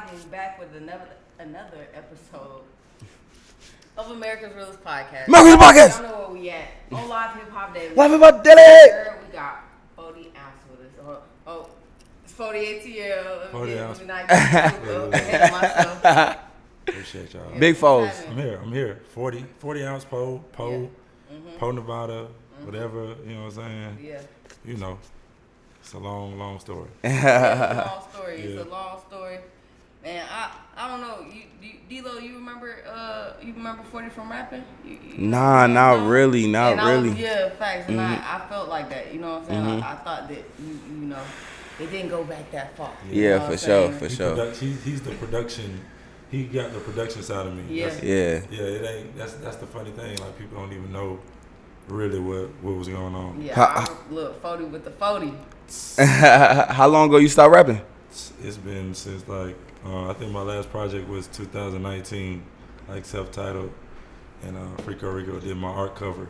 live and back with another episode of America's Realest Podcast. America's Podcast! Y'all know where we at. On Live Hip Hop Daily. LivehiphopDaily! We got 40 ounce with us. Oh, it's 48 TL. 40 ounce. Let me not get too ahead of myself. Appreciate y'all. Big foes. I'm here. 40 ounce pole, Nevada, whatever, you know what I'm saying? Yeah. You know, it's a long story. It's a long story. Yeah. It's a long story. And I don't know. D-Lo, you remember 40 from rapping? Nah, not really. Yeah, facts. And I felt like that. You know what I'm saying? I thought that you know it didn't go back that far. Yeah, for sure. He's the production. He got the production side of me. Yeah. It ain't. That's the funny thing. Like people don't even know really what was going on. Yeah, look, 40 with the 40. How long ago you started rapping? It's been since like I think my last project was 2019, like self-titled, and Frico Rico did my art cover,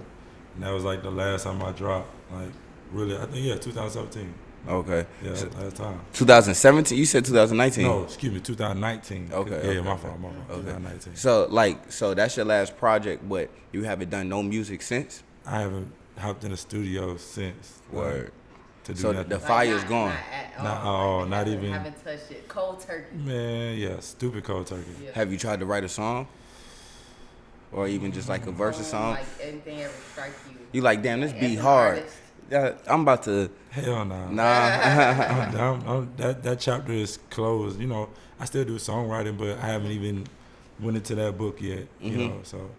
and that was like the last time I dropped. Like really, I think 2017. Okay. Yeah, last time. 2017? You said 2019. No, excuse me, 2019. Okay. Yeah, my fault. Okay. 2019. So that's your last project, but you haven't done no music since? I haven't hopped in the studio since. Word. To do So nothing. the fire's gone. Not even. Haven't touched it. Cold turkey. Man, yeah, stupid cold turkey. Yeah. Have you tried to write a song? Or even just like a verse or song? Like anything ever strike you. You like, damn, this As beat an hard. artist. Yeah, I'm about to. Hell no. Nah. That chapter is closed. You know, I still do songwriting, but I haven't even went into that book yet. You know, so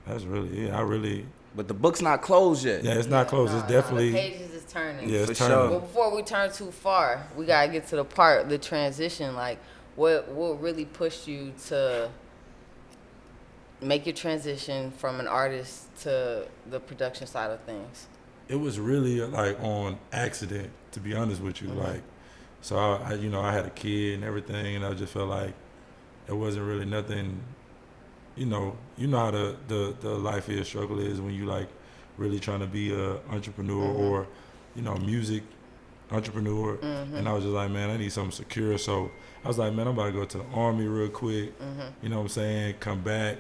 that's really But the book's not closed yet. it's not closed. It's definitely The pages is turning. yeah, it's For turning. sure. But before we turn too far, we gotta get to the part, the transition. Like, what really pushed you to make your transition from an artist to the production side of things? It was really like on accident, to be honest with you. Like, so I I had a kid and everything, and I just felt like it wasn't really nothing. You know how the life is, struggle is when you like really trying to be a entrepreneur or music entrepreneur. And I was just like, man, I need something secure. So I was like, man, I'm about to go to the Army real quick. You know what I'm saying? Come back.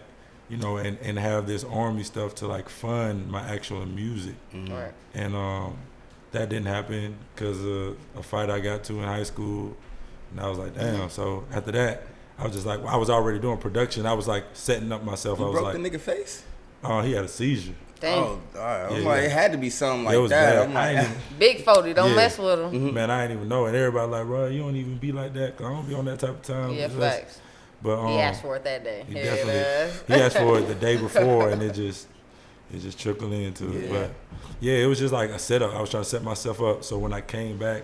And have this Army stuff to like fund my actual music. Right. And that didn't happen because of a fight I got to in high school. And I was like, damn. So after that, I was just like, I was already doing production. I was like setting up myself. You I was broke like, the nigga face? he had a seizure. Dang. Oh, all right. I'm Yeah, like, yeah. it had to be something like It was that. bad. I'm I like, ain't even, Big 40, don't Yeah. mess with him. man, I didn't even know. And everybody like, bro, you don't even be like that. 'Cause I don't be on that type of time. Yeah, Just- facts. But He asked for it that day. He Here definitely it is. he asked for it the day before, and it just trickled into it. But yeah, it was just like a setup. I was trying to set myself up so when I came back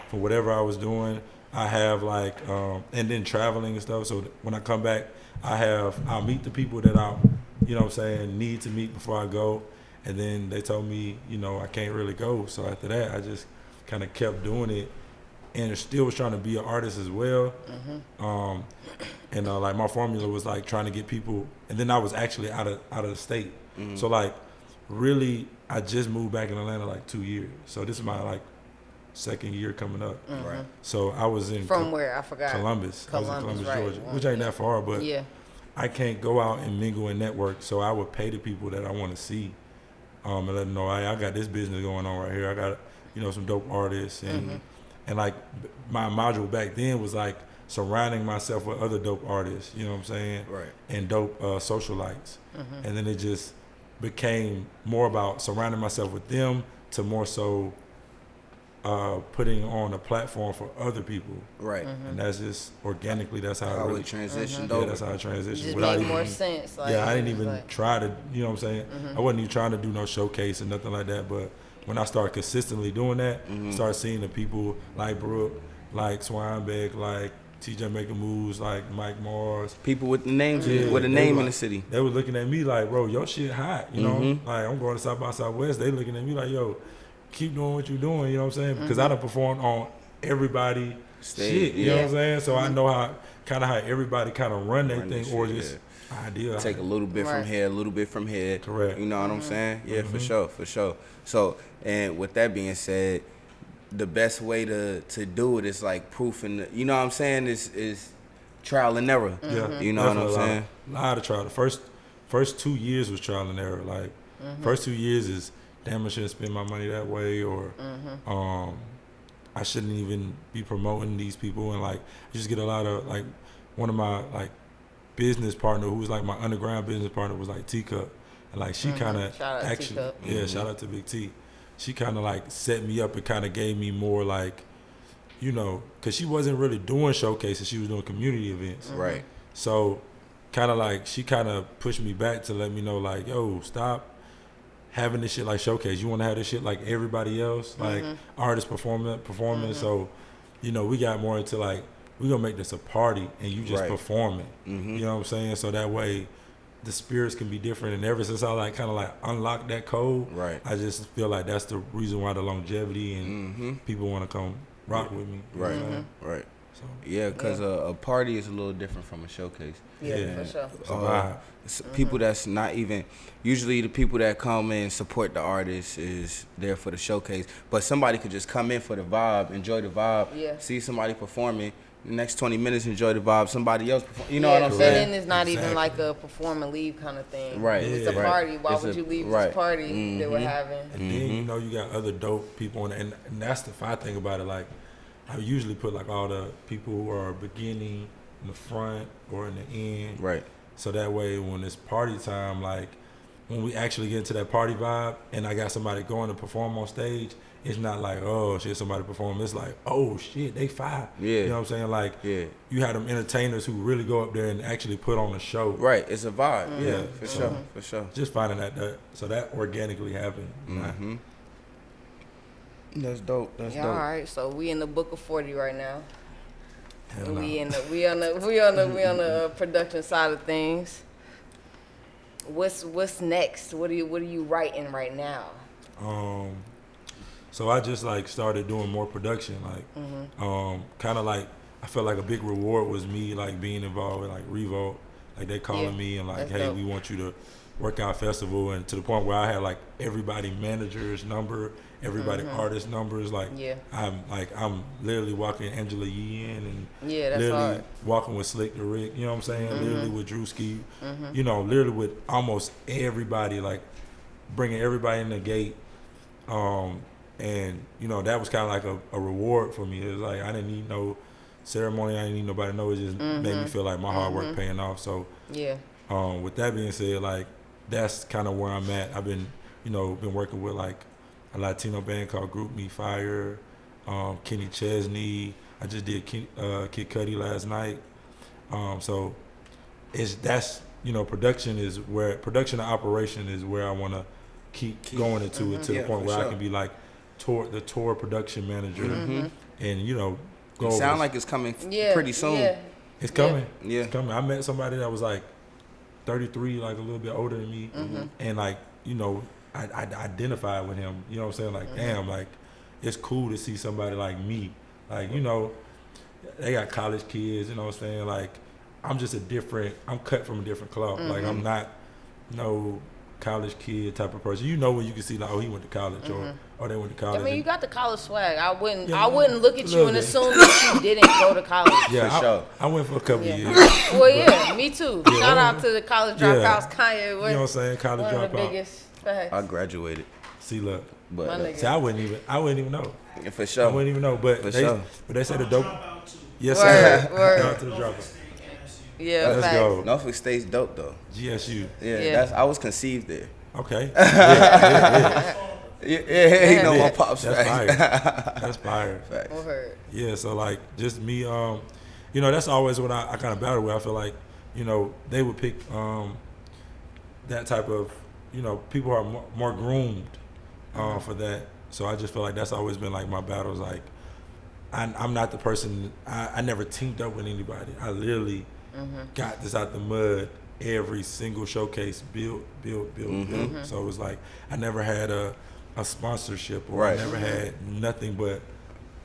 for whatever I was doing, I have like and then traveling and stuff. So when I come back, I'll meet the people that I need to meet before I go. And then they told me, I can't really go. So after that, I just kind of kept doing it. And still was trying to be an artist as well. And like my formula was like trying to get people, and then I was actually out of the state. So like really, I just moved back in Atlanta like 2 years. So this is my like second year coming up. right. So I was in From where? I forgot. Columbus. I was in Columbus, right. Georgia, which ain't that far, but Yeah. I can't go out and mingle and network. So I would pay the people that I want to see, and let them know, I got this business going on right here. I got some dope artists and like my module back then was like surrounding myself with other dope artists, you know what I'm saying? Right. And dope socialites. And then it just became more about surrounding myself with them to more so putting on a platform for other people. Right. And that's just organically, that's how How it really it transitioned yeah, over. that's how I transitioned. Just without made more even- sense. Like, yeah, I didn't it was even like- try to, you know what I'm saying? I wasn't even trying to do no showcase or nothing like that. But when I started consistently doing that, started seeing the people like Brooke, like Swinebeck, like TJ Making Moves, like Mike Mars. People with the names, Yeah, with a they name were- in the city. They were looking at me like, bro, your shit hot, you know? Like, I'm going to South by Southwest. They looking at me like, yo, keep doing what you're doing, you know what I'm saying? Because I done performed on everybody Stage, shit, you know what I'm yeah. saying? So I know how everybody kind of run their Run thing this or shit, just idea. Take a little bit from Right. here, a little bit from here. Correct. You know what I'm saying? Yeah, for sure. So, and with that being said, the best way to do it is like proof and you know what I'm saying is trial and error. Yeah, you know what I'm saying. A lot of trial. The first 2 years was trial and error. Like first 2 years is damn, I shouldn't spend my money that way, or I shouldn't even be promoting these people, and like you just get a lot of like one of my like business partner who was like my underground business partner was like Teacup, and like she kind of actually shout out to Big T. She kind of like set me up and kind of gave me more like, you know, because she wasn't really doing showcases, she was doing community events, right? So kind of like she kind of pushed me back to let me know like, yo, stop having this shit like showcase. You want to have this shit like everybody else, like artists performing. So, you know, we got more into like, we gonna make this a party and you just performing. You know what I'm saying? So that way the spirits can be different. And ever since I like kind of like unlocked that code, I just feel like that's the reason why the longevity and people want to come rock with me. Right. So, yeah, because a party is a little different from a showcase. Yeah, for sure. People that's not even, usually the people that come and support the artist is there for the showcase, but somebody could just come in for the vibe, enjoy the vibe, see somebody performing, the next 20 minutes enjoy the vibe, somebody else perform, you know what I'm saying? And then it's not even like a perform and leave kind of thing. Right. It's a party. Why would you leave this party that we're having? And then, you know, you got other dope people, and that's the fine thing about it. Like, I usually put like all the people who are beginning in the front or in the end. Right. So that way when it's party time, like when we actually get into that party vibe and I got somebody going to perform on stage, it's not like, oh shit, somebody perform. It's like, oh shit, they fire. Yeah. You know what I'm saying? Like, you have them entertainers who really go up there and actually put on a show. Right. It's a vibe. Yeah, for sure. Just finding that so that organically happened. That's dope. That's dope. All right. So we in the book of 40 right now. We on the production side of things. What's next? What are you writing right now? So I just like started doing more production, like kind of like I felt like a big reward was me like being involved with like Revolt, like they calling me and like, hey, dope. We want you to work out festival, and to the point where I had like everybody manager's number, everybody artist numbers, like I'm literally walking Angela Yee in, and that's literally hard. walking with Slick the Rick, you know what I'm saying? Literally with Drewski, you know, literally with almost everybody, like bringing everybody in the gate, and you know that was kind of like a reward for me. It was like I didn't need no ceremony, I didn't need nobody to know. It just made me feel like my hard work paying off. So with that being said, like that's kind of where I'm at. I've been working with like a Latino band called Group Me Fire, Kenny Chesney. I just did Kid Cudi last night. So that's production and operation is where I want to keep going into it to the point where I can be like the tour production manager, and go. It sound like it's coming pretty soon. Yeah. It's coming. Yeah. It's coming. I met somebody that was like 33, like a little bit older than me, and like I identified with him. You know what I'm saying? Like damn, like it's cool to see somebody like me. Like they got college kids. You know what I'm saying? Like I'm cut from a different cloth. Like I'm not no college kid type of person. When you can see like, oh, he went to college or they went to college. I mean, you got the college swag. I wouldn't look at you and assume that you didn't go to college. Yeah, for sure. I went for a couple years. Well, yeah, me too. Shout out to the college dropouts, Kanye. You know what I'm saying? College dropout. One of the biggest. I graduated. See, look, but see, I wouldn't even know. Yeah, for sure. I wouldn't even know, but they said the dope. Yes, sir. Shout out to the dropout. Yeah, let's go. Norfolk State's dope though. GSU. Yeah. I was conceived there. Okay. Yeah, my pops. That's fire. That's fire. Yeah, so like just me, that's always what I kind of battle with. I feel like, they would pick that type of, people who are more groomed for that. So I just feel like that's always been like my battles. Like I'm not the person. I never teamed up with anybody. I literally got this out the mud. Every single showcase, build. So it was like I never had a sponsorship, or I never had nothing but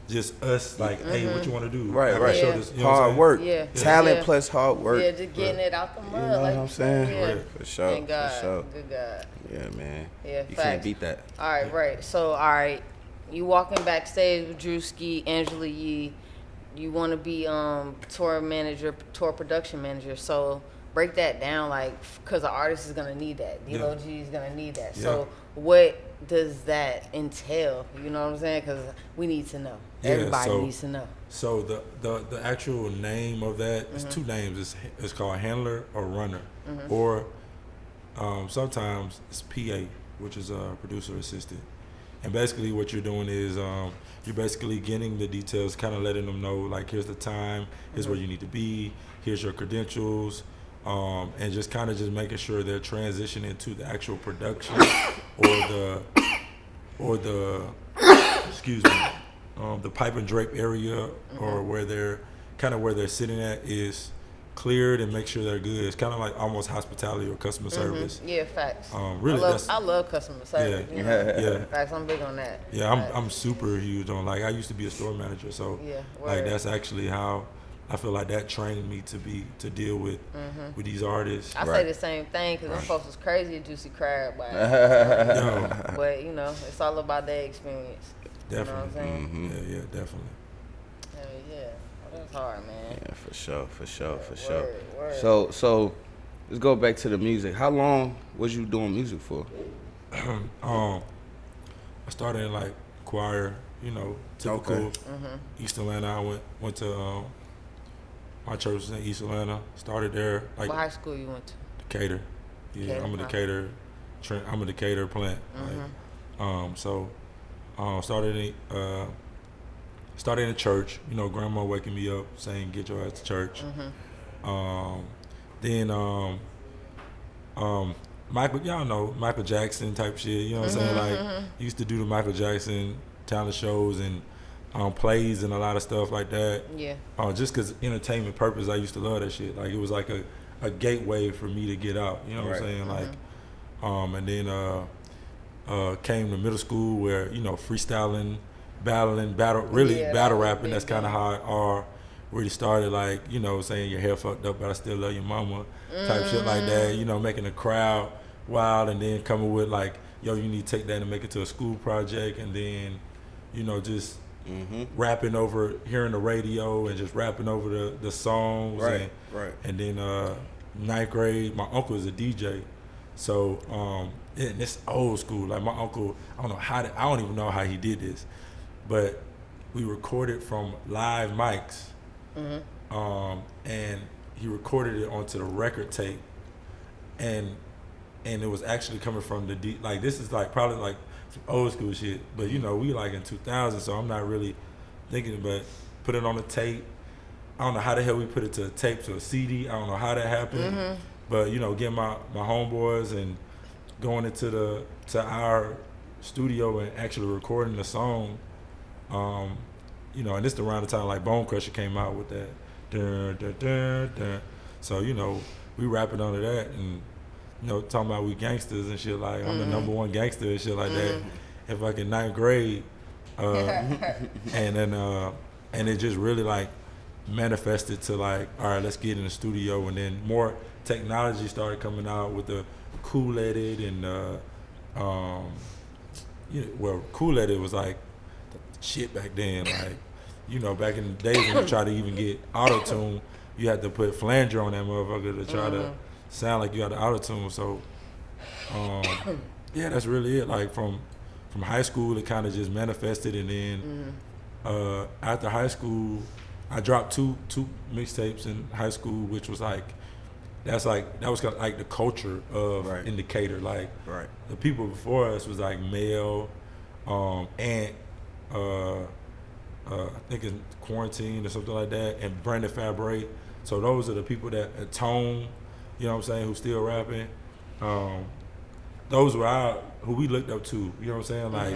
just us. Like, hey, what you want to do? Right. Show this, hard work, talent plus hard work. Yeah, just getting it out the mud. You know what I'm saying? Yeah. For sure. Thank God. For sure. Good God. Yeah, man. Yeah, you can't beat that. All right, right. So, all right. You walking backstage with Drewski, Angela Yee. You want to be tour manager, tour production manager. So break that down, like, because the artist is gonna need that. D-Lo G is gonna need that. Yeah. So what does that entail? You know what I'm saying? Because we need to know. Yeah, everybody needs to know. So the actual name of that is two names. It's called handler or runner, or sometimes it's PA, which is a producer assistant. And basically what you're doing is you're basically getting the details, kind of letting them know, like, here's the time, here's where you need to be, here's your credentials, and just kind of just making sure they're transitioning to the actual production or the excuse me, the pipe and drape area, or where they're sitting at is cleared, and make sure they're good. It's kind of like almost hospitality or customer service. Yeah, facts. Really, I love customer service. Yeah, you know? Yeah. Facts, I'm big on that. Yeah, I'm super huge on, like, I used to be a store manager, so like that's actually how I feel like that trained me to deal with these artists. I say the same thing, because them folks was crazy at Juicy Crab, but you know, it's all about their experience. Definitely. You know what I'm saying? Yeah, definitely. Hell yeah. That's hard, man. Yeah, for sure. Word. So let's go back to the music. How long was you doing music for? I started in, like, choir, you know, typical East Atlanta. I went to my church was in East Atlanta. Started there. Like, what high school you went to? Decatur. Yeah, I'm a Decatur. I'm a Decatur plant. Started in the church, you know, grandma waking me up saying, get your ass to church. Then Michael, y'all know, Michael Jackson type shit, you know what I'm saying? Like, used to do the Michael Jackson talent shows and plays and a lot of stuff like that. Yeah. Just because entertainment purpose, I used to love that shit. Like, it was like a gateway for me to get out, you know what I'm saying? Like, and then came to middle school where, you know, freestyling, battle rapping, that's kind of how I really started, like, you know, saying your hair fucked up but I still love your mama type shit like that, you know, making the crowd wild, and then coming with, like, yo, you need to take that and make it to a school project, and then, you know, just rapping over, hearing the radio and just rapping over the songs. And then ninth grade, my uncle is a DJ, so and it's old school. Like, my uncle, I don't even know how he did this, but we recorded from live mics, and he recorded it onto the record tape, and it was actually coming from like, this is like probably like some old school shit, but, you know, we like in 2000, so I'm not really thinking, but put it on the tape. I don't know how the hell we put it to a tape, to a CD. I don't know how that happened, but, you know, getting my homeboys and going into our studio and actually recording the song. You know, and this is around the time, like, Bone Crusher came out with that. Dun, dun, dun, dun. So, you know, we rapping under that, and, you know, talking about we gangsters and shit, like, I'm the number one gangster and shit like that in fucking ninth grade. And then, and it just really, like, manifested to, like, all right, let's get in the studio, and then more technology started coming out with the cool-edit and, you know, well, cool-edit was, like, shit back then, like, you know, back in the days when you try to even get auto-tune, you had to put flanger on that motherfucker to try to sound like you had the auto-tune. So yeah, that's really it. Like, from high school, it kind of just manifested, and then after high school, I dropped two mixtapes in high school, which was like, that was kind of like the culture of in Decatur. Like, the people before us was like Mel, Ant, I think it's Quarantine or something like that, and Brandon Fabre. So those are the people that Tone, you know what I'm saying, who still rapping. Those were who we looked up to, you know what I'm saying? Like,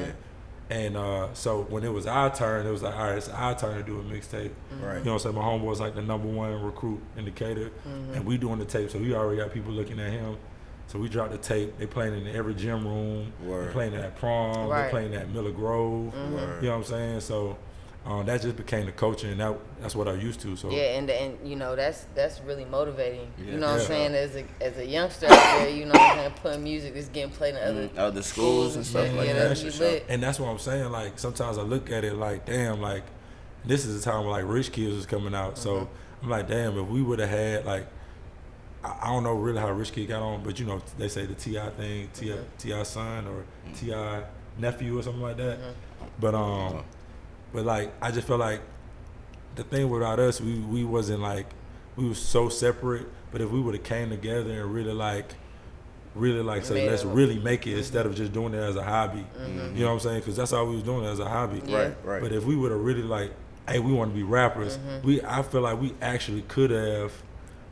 and so when it was our turn, it was like, all right, it's our turn to do a mixtape. You know what I'm saying? My homeboy was like the number one recruit in Decatur, and we doing the tape, so we already got people looking at him. So we dropped the tape. They playing in every gym room. They playing at prom. They playing at Miller Grove. You know what I'm saying? So that just became the culture, and that's what I'm used to. So yeah, and you know that's really motivating. Yeah. You know what I'm saying? As a youngster out there, you know what I'm saying, putting music that's getting played in other schools and stuff like that. That's lit. And that's what I'm saying. Like sometimes I look at it like, damn, like this is the time where like Rich Kids was coming out. So I'm like, damn, if we would have had like, I don't know really how Rich Kid got on, but you know they say the T.I. thing, T.I. son or T.I. nephew or something like that. But like I just felt like the thing without us, we wasn't like, we was so separate. But if we would have came together and really say let's really make it instead of just doing it as a hobby. You know what I'm saying? Because that's all we was doing as a hobby. Yeah. Right. But if we would have really like, hey, we want to be rappers, I feel like we actually could have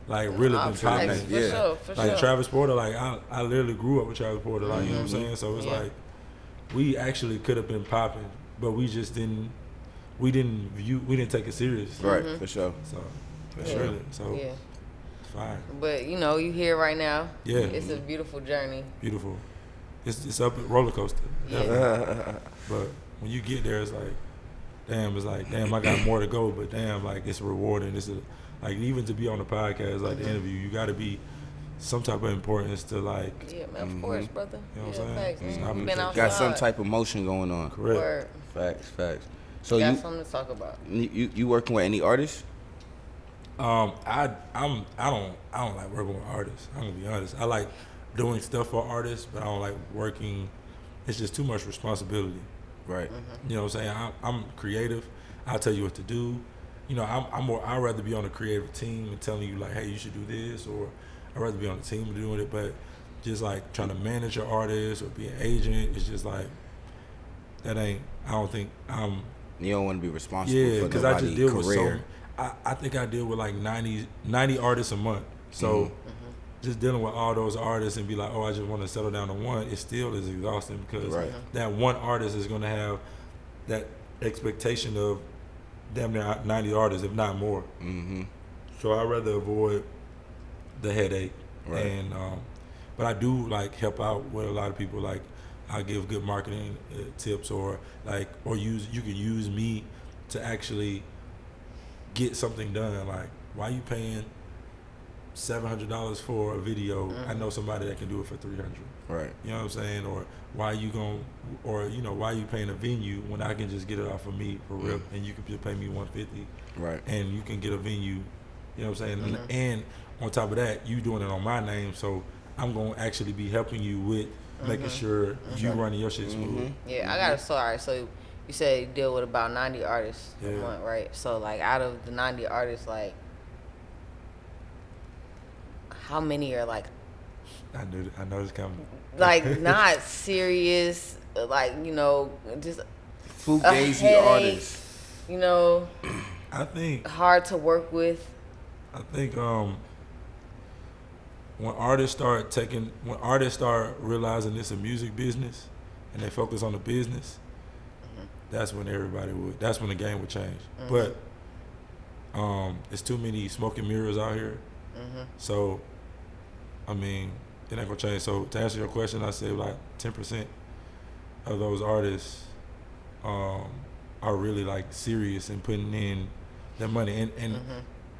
like really been popping. For sure. Like Travis Porter, like I literally grew up with Travis Porter, like you know what I'm saying? So it's like we actually could have been popping, but we just didn't take it serious. Right, for sure. So really. So yeah. it's fine. But you know, you here right now. Yeah. It's a beautiful journey. Beautiful. It's up a roller coaster. Yeah. But when you get there, it's like, damn, I got more to go, but damn, like it's rewarding. Like even to be on the podcast, like the interview, you got to be some type of importance to like. Yeah, man, of course, brother. You know what I'm saying? Facts, Mhm. Been outside. Got some type of motion going on. Correct. Word. Facts. So got something to talk about. You working with any artists? I don't like working with artists. I'm gonna be honest. I like doing stuff for artists, but I don't like working. It's just too much responsibility. Right. You know what I'm saying? I'm creative. I'll tell you what to do. You know, I'd rather be on a creative team and telling you like, hey, you should do this, or I'd rather be on the team doing it. But just like trying to manage your artist or be an agent, it's just like that ain't. I don't think I'm. You don't want to be responsible for because I just deal career. with I think I deal with like 90 artists a month. So just dealing with all those artists and be like, oh, I just want to settle down to one, it still is exhausting because that one artist is going to have that expectation of damn near 90 artists, if not more. So I'd rather avoid the headache. Right. And but I do like help out with a lot of people. Like I give good marketing tips, or you can use me to actually get something done. Like, why are you paying $700 for a video? I know somebody that can do it for $300. Right. You know what I'm saying? Or why are you why are you paying a venue when I can just get it off of me for real, and you can just pay me $150. Right. And you can get a venue. You know what I'm saying? And on top of that, you doing it on my name, so I'm gonna actually be helping you with making sure you running your shit smooth. Yeah, I got a so you said you deal with about 90 artists a month, right? So like out of the 90 artists, like how many are like I know it's coming. Like not serious, like, you know, just fugazi artists. You know, I think hard to work with. I think when artists start realizing it's a music business and they focus on the business, that's when the game would change. But it's too many smoke and mirrors out here. So I mean, it ain't gonna change. So to answer your question, I say like 10% of those artists are really like serious and putting in their money.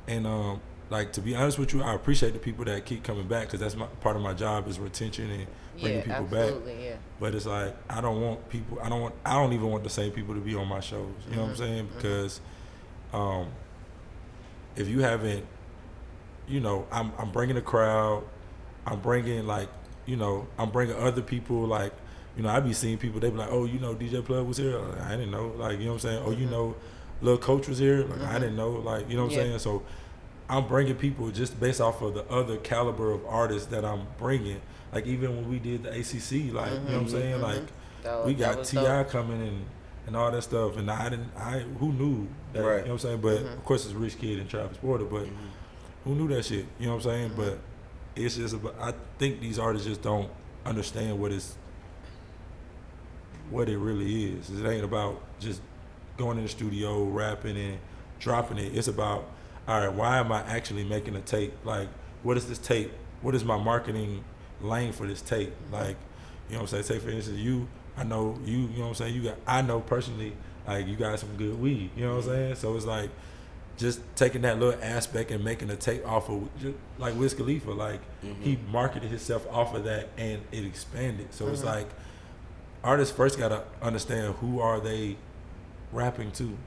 And like, to be honest with you, I appreciate the people that keep coming back, because that's part of my job is retention and bringing people back. Yeah. But it's like I don't even want the same people to be on my shows. You know what I'm saying? Because if you haven't, you know, I'm bringing a crowd. I'm bringing I'm bringing other people. Like, you know, I be seeing people, they be like, oh, you know, DJ Plug was here. Like, I didn't know. Like, you know what I'm saying? Oh, you know, Lil Coach was here. Like, I didn't know. Like, you know what I'm saying? So I'm bringing people just based off of the other caliber of artists that I'm bringing. Like, even when we did the ACC, like, you know what I'm saying? Like, we got T.I. coming and all that stuff. And who knew that? You know what I'm saying? But of course it's Rich Kid and Travis Porter, but who knew that shit? You know what I'm saying? But it's just I think these artists just don't understand what it really is. It ain't about just going in the studio, rapping and dropping it. It's about, all right, why am I actually making a tape? Like, what is this tape? What is my marketing lane for this tape? Like, you know what I'm saying? Say for instance, I know what I'm saying, I know personally like you got some good weed. You know what I'm saying? So it's like just taking that little aspect and making a take off of, just like Wiz Khalifa, like he marketed himself off of that and it expanded. So it's like artists first got to understand who are they rapping to,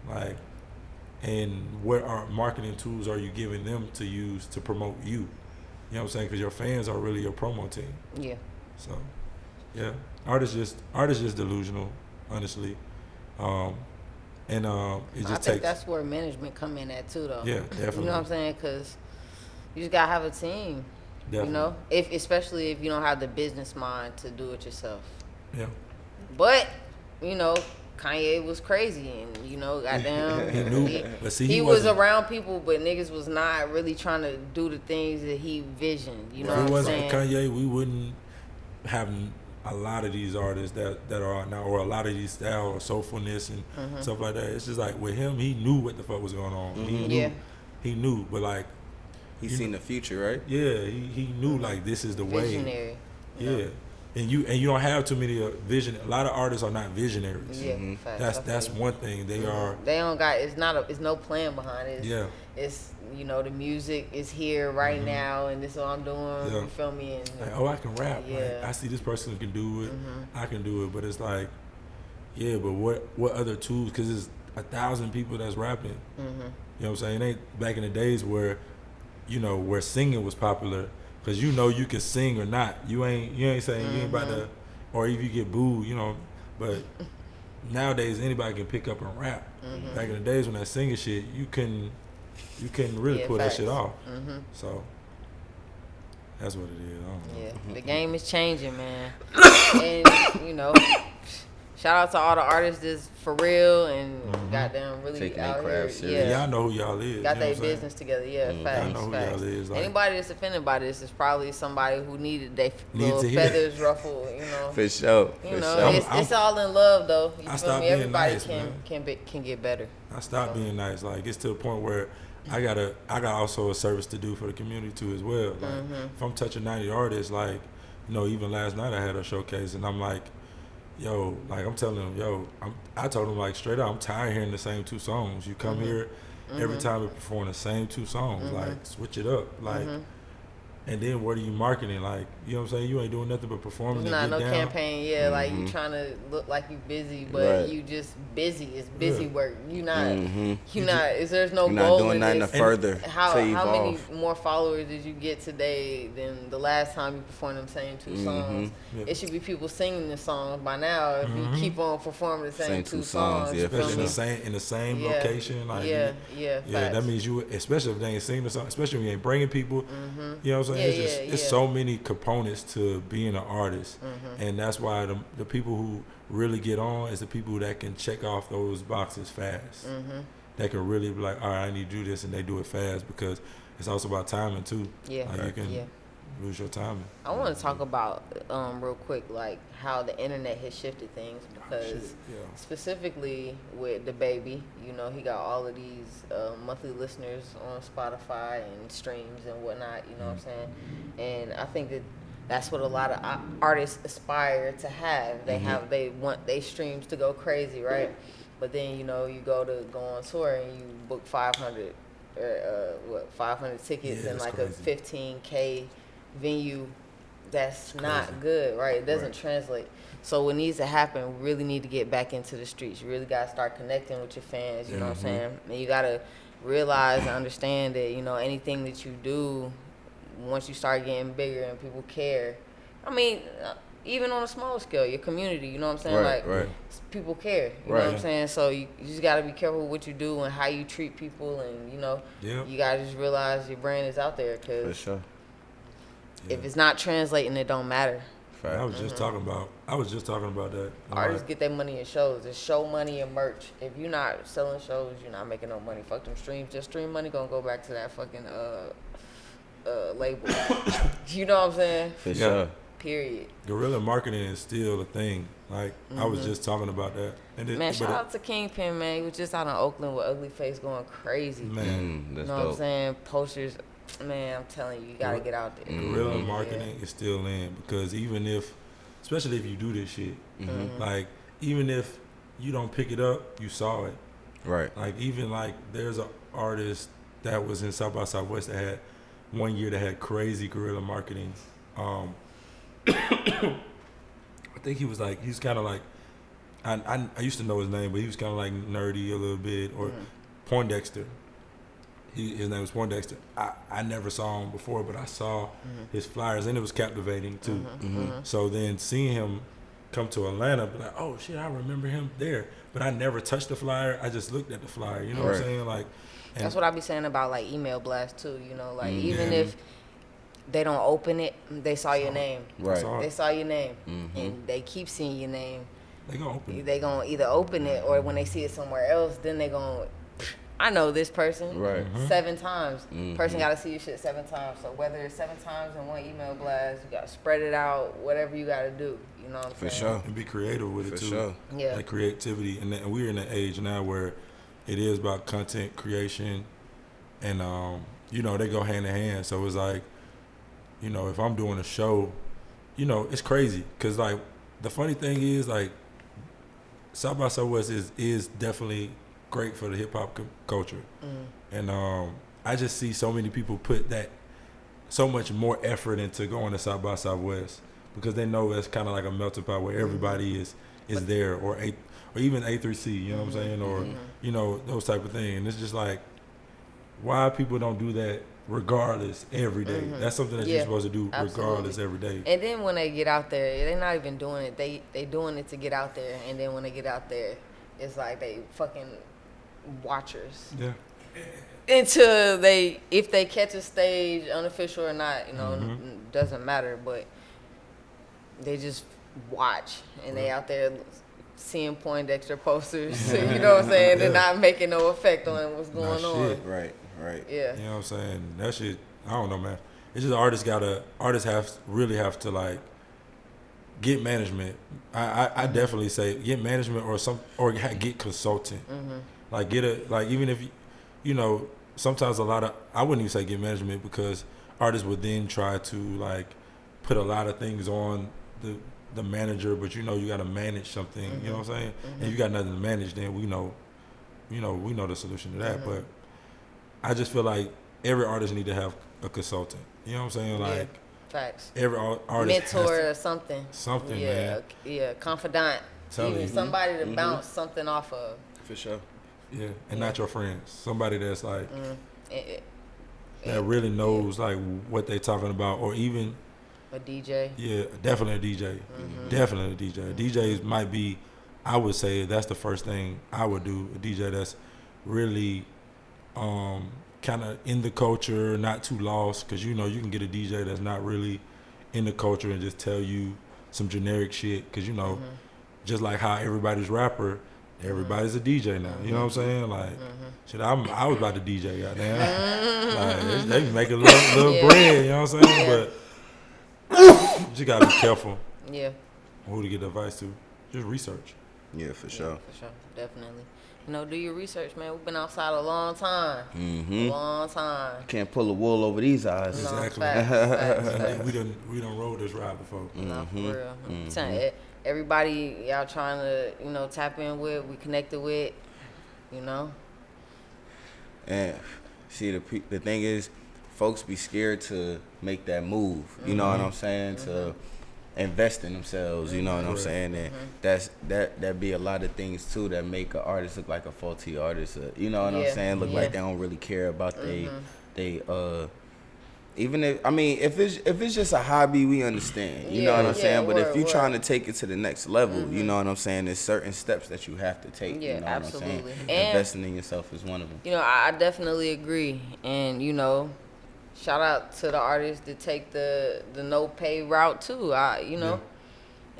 like, and what are marketing tools are you giving them to use to promote you? You know what I'm saying? Because your fans are really your promo team. Yeah. So, yeah, artists just delusional, honestly. It just I think that's where management come in at too, though. Yeah, definitely. You know what I'm saying? Because you just gotta have a team. Definitely. You know, especially if you don't have the business mind to do it yourself. Yeah. But you know, Kanye was crazy, and you know, goddamn, he knew. He was around people, but niggas was not really trying to do the things that he visioned. You know what I'm saying? If it wasn't Kanye, we wouldn't have a lot of these artists that are out now, or a lot of these style or soulfulness and stuff like that. It's just like with him, he knew what the fuck was going on. He knew, but like he's seen the future, right? Yeah, he knew like this is the visionary. Yeah. And you don't have too many vision. A lot of artists are not visionaries. Yeah, that's one thing. They are. They don't got. It's no plan behind it. It's you know, the music is here right now, and this is what I'm doing. You feel me? And, like, I can rap. Yeah. Like, I see this person can do it. I can do it. But it's like, yeah. But what other tools? Because there's 1,000 people that's rapping. You know what I'm saying? It ain't back in the days where, you know, where singing was popular. Cause you know you can sing or not. You ain't saying you ain't about to, or if you get booed, you know. But nowadays anybody can pick up and rap. Back in the days when that singing shit, you couldn't really pull that shit off. So that's what it is. The game is changing, man. And you know, shout out to all the artists that's for real and goddamn really taking out here. Yeah, y'all know who y'all is. Got their business together. Facts. Y'all know who y'all is. Like, anybody that's offended by this is probably somebody who needed their little feathers ruffled. You know, for sure. You know, it's all in love though. You feel me? Everybody nice, can get better. I stopped being nice. Like it's to the point where I got also a service to do for the community too as well. Like if I'm touching 90 artists, like, you know, even last night I had a showcase and I'm like, yo, like I'm telling them, I told them like straight up, I'm tired of hearing the same 2 songs. You come here every time we perform the same 2 songs, like switch it up, like. And then what are you marketing? Like, you know what I'm saying? You ain't doing nothing but performing. It's not no campaign, like you trying to look like you busy, but you just busy. It's busy work. There's no You're goal. Not doing nothing further. How many more followers did you get today than the last time you performed them same 2 songs? It should be people singing the songs by now. If you keep on performing the same 2 songs, especially in the same location, like that means you, especially if they ain't singing the song, especially when you ain't bringing people. You know what I'm saying? It's so many components to being an artist, and that's why the people who really get on is the people that can check off those boxes fast. That can really be like, all right, I need to do this, and they do it fast because it's also about timing too. You can lose your timing. I want to talk about real quick, like how the internet has shifted things because specifically with the baby, you know, he got all of these monthly listeners on Spotify and streams and whatnot. You know what I'm saying? And I think that's what a lot of artists aspire to have. They want their streams to go crazy, right? But then, you know, you go on tour and you book 500 tickets in like crazy. a 15K venue. That's not good, right? It doesn't translate. So what needs to happen, we really need to get back into the streets. You really got to start connecting with your fans, you know what I'm saying? And you got to realize and understand that, you know, anything that you do, once you start getting bigger and people care, I mean, even on a smaller scale, your community, you know what I'm saying? People care, you know what I'm saying? So you just got to be careful with what you do and how you treat people, and, you know, you got to just realize your brand is out there because if it's not translating, it don't matter. I was just talking about that. Artists get their money in shows. It's show money and merch. If you're not selling shows, you're not making no money. Fuck them streams. Just stream money gonna go back to that fucking label. You know what I'm saying? For sure. Period. Guerrilla marketing is still a thing. Like I was just talking about that. And shout out to Kingpin, man. He was just out in Oakland with Ugly Face going crazy. Man, you know what I'm saying? Posters. Man, I'm telling you, you gotta get out there. Guerrilla marketing is still in because especially if you do this shit, like even if you don't pick it up, you saw it. Right. Like even like there's an artist that was in South by Southwest that had one year that had crazy guerrilla marketing. I think he's kind of like, I used to know his name, but he was kind of like nerdy a little bit, or Poindexter. His name was Poindexter. I never saw him before, but I saw his flyers, and it was captivating too. So then seeing him come to Atlanta, be like, oh shit, I remember him there. But I never touched the flyer. I just looked at the flyer. You know what I'm saying? Like, that's what I be saying about like email blasts too. You know, like even if they don't open it, they saw your name. Right. They saw your name, and they keep seeing your name. They gonna open it. They gonna either open it, or when they see it somewhere else, then they gonna. I know this person. Right. 7 times. Person got to see your shit 7 times. So whether it's 7 times in one email blast, you got to spread it out. Whatever you got to do. You know what I'm saying? For sure. And be creative with it too. For sure. Yeah. Like creativity, and we're in an age now where it is about content creation, and you know, they go hand in hand. So it's like, you know, if I'm doing a show, you know, it's crazy because like the funny thing is like South by Southwest is definitely great for the hip hop culture, and I just see so many people put that so much more effort into going to South by Southwest because they know it's kind of like a melting pot where everybody is there, or even A3C, you know what I'm saying, or you know, those type of things. And it's just like, why people don't do that regardless every day? That's something that you're supposed to do regardless every day. And then when they get out there, they're not even doing it. They doing it to get out there, and then when they get out there, it's like they fucking watchers. Yeah. Until if they catch a stage, unofficial or not, you know, doesn't matter. But they just watch, and they out there seeing Poindexter posters. You know what I'm saying? They're not making no effect on what's going on. Shit. Right. Yeah. You know what I'm saying? That shit, I don't know, man. It's just artists really have to like get management. I definitely say get management or get consulting. Like even if you know, sometimes I wouldn't even say get management because artists would then try to like put a lot of things on the manager, but you know you got to manage something. You know what I'm saying? And you got nothing to manage, then we know the solution to that. But I just feel like every artist need to have a consultant. You know what I'm saying? Like facts. Every artist mentor or something. Something, man. Yeah, confidant. Even somebody to bounce something off of. For sure. Yeah, and not your friends. Somebody that's like that really knows like what they talking about, or even a DJ. Yeah, definitely a DJ. Definitely a DJ. DJs might be, I would say that's the first thing I would do. A DJ that's really kind of in the culture, not too lost, because you know you can get a DJ that's not really in the culture and just tell you some generic shit, because you know just like how everybody's rapper, everybody's a DJ now. You know what I'm saying? Like, shit, I was about to DJ, goddamn. Like, they can make a little bread, you know what I'm saying? But you just gotta be careful. Yeah. Who to get advice to? Just research. Yeah, for sure. For sure, definitely. You know, do your research, man. We've been outside a long time. A long time. Can't pull the wool over these eyes. No, Exactly. facts. We done rode this ride before. No, for real. I'm telling you, everybody y'all trying to, you know, tap in with, we connected with, you know. And see, the thing is, folks be scared to make that move. You know what I'm saying? To invest in themselves. You know what I'm saying? And that be a lot of things too that make an artist look like a faulty artist. You know what I'm saying? Look like they don't really care about they even if it's just a hobby, we understand. You know what I'm saying? But if you're trying to take it to the next level, you know what I'm saying? There's certain steps that you have to take. Yeah, you know absolutely. what I'm saying? And investing in yourself is one of them. You know, I definitely agree. And, you know, shout out to the artists that take the no pay route too. You know,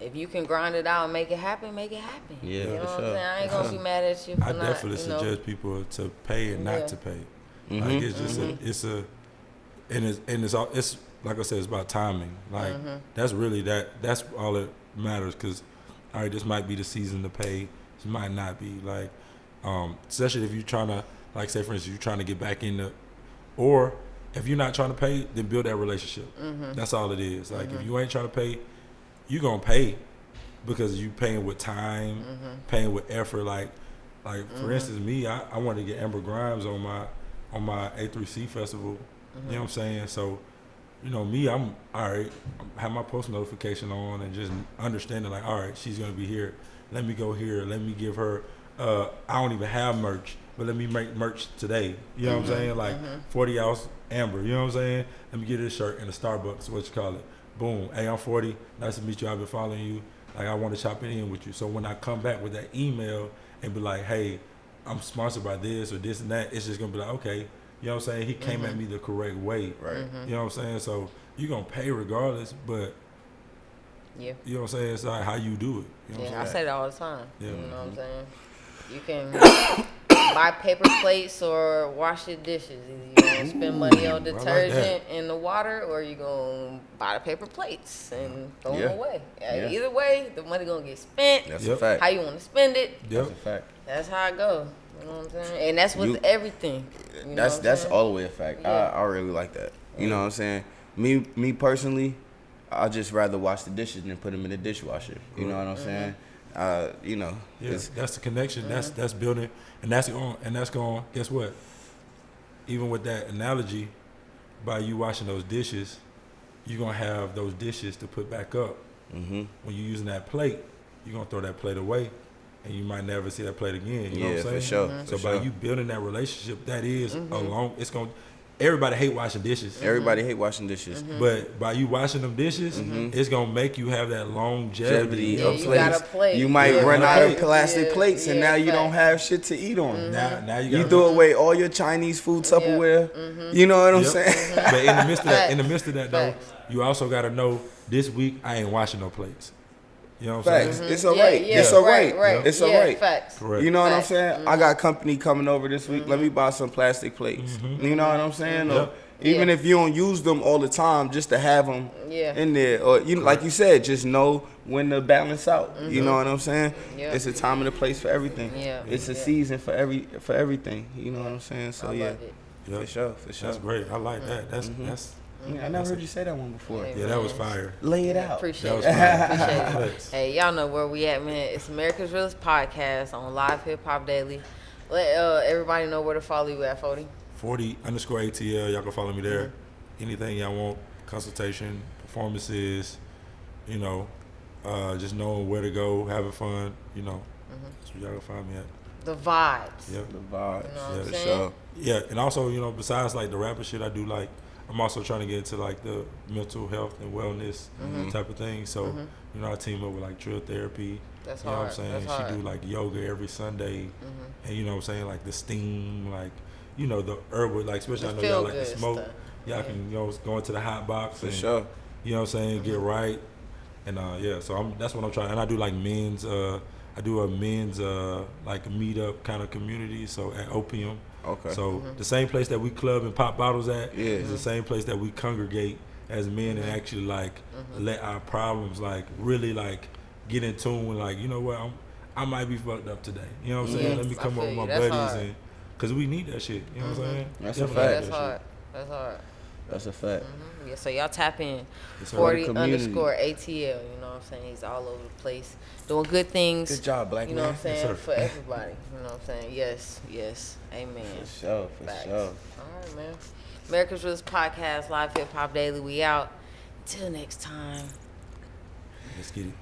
if you can grind it out and make it happen, make it happen. Yeah, you know for what sure. I'm saying? I ain't gonna be mad at you for I definitely suggest people to pay and not to pay. Like it's just it's like I said, it's about timing. Like that's really that's all that matters. Because all right, this might be the season to pay. This might not be. Like especially if you're trying to, like, say for instance, you're trying to get back into, or if you're not trying to pay, then build that relationship. That's all it is. Like if you ain't trying to pay, you gonna pay, because you paying with time, paying with effort. Like for instance, me, I wanted to get Amber Grimes on my A3C festival. You know what I'm saying? So, you know, me, I'm all right. I have my post notification on and just understanding like, all right, she's gonna be here. Let me go here. Let me give her. I don't even have merch, but let me make merch today. You know what I'm saying? Like 40 ounce Amber. You know what I'm saying? Let me get this shirt in the Starbucks. What you call it? Boom. Hey, I'm 40. Nice to meet you. I've been following you. Like, I want to chop it in with you. So when I come back with that email and be like, hey, I'm sponsored by this or this and that, it's just going to be like, okay. You know what I'm saying? He came at me the correct way. Right. You know what I'm saying? So you're going to pay regardless, but you know what I'm saying? It's like how you do it. You know what I'm I say that all the time. Yeah. You know what I'm saying? You can buy paper plates or wash your dishes. Either you're going to spend money on detergent and the water, or you're going to buy the paper plates and throw them away. Either way, the money going to get spent. That's a fact. How you want to spend it. Yep. That's a fact. That's how it goes. You know what I'm saying? And that's with everything. You know That's all the way a fact. Yeah. I really like that. You know what I'm saying? Me personally, I just rather wash the dishes than put them in the dishwasher. You know what I'm saying? You know, that's the connection. That's building, and that's going. Guess what? Even with that analogy, by you washing those dishes, you're gonna have those dishes to put back up. When you're using that plate, you're gonna throw that plate away, and you might never see that plate again. You know what I'm saying? For sure. So by you building that relationship, that is a long. It's gonna. Everybody hate washing dishes. Everybody hate washing dishes. But by you washing them dishes, it's gonna make you have that longevity of you plates. got a plate. You might run out of plastic plates, and now you don't have shit to eat on. Now you throw away all your Chinese food Tupperware. You know what I'm saying? But in the midst of that, though, you also gotta know this week I ain't washing no plates. You know what I'm Facts. saying? It's all right. It's all right. It's all right. Facts. Correct. You know what I'm saying? I got company coming over this week. Let me buy some plastic plates. You know what I'm saying? Or even if you don't use them all the time, just to have them in there. Or like you said, just know when to balance out. You know what I'm saying? It's a time and a place for everything. It's a season for everything. You know what I'm saying? So for sure. That's great. I like that. That's. I never heard you say that one before. Yeah, that was fire. Lay it out. Appreciate it. Appreciate it. Hey, y'all know where we at, man. It's America's Realest Podcast on Live Hip Hop Daily. Let everybody know where to follow you at, 40_ATL. Y'all can follow me there. Anything y'all want, consultation, performances, you know, just knowing where to go, having fun, you know. That's where y'all can find me at. The vibes. Yep. The vibes. You know what I'm For saying? sure. Yeah, and also, you know, besides like the rapper shit I do, like I'm also trying to get into like the mental health and wellness type of thing. So, you know, I team up with like Trill Therapy. That's you know hard. what I'm saying? That's She hard. do like yoga every Sunday. And you know what I'm saying? Like the steam, like, you know, the herbal, like especially I know y'all like to smoke. Stuff. Y'all can, you know, go into the hot box. For and, sure. You know what I'm saying? Get right. And so that's what I'm trying. And I do like men's, I do a men's like meetup kind of community. So at Opium. Okay. So the same place that we club and pop bottles at is the same place that we congregate as men and actually like let our problems like really like get in tune with like, you know what, I might be fucked up today. You know what I'm saying? Let me come up with my buddies and because we need that shit. You know what I'm saying? That's Definitely a need fact. that shit. That's hard. That's a fact. Yeah, so y'all tap in. Yes, sir. 40_ATL. You know what I'm saying? He's all over the place doing good things. Good job, black You know man. what I'm saying? Yes, sir. For everybody. You know what I'm saying? Yes. Amen. For sure. Facts. Sure. All right, man. America's Realest Podcast, Live Hip Hop Daily. We out. Till next time. Let's get it.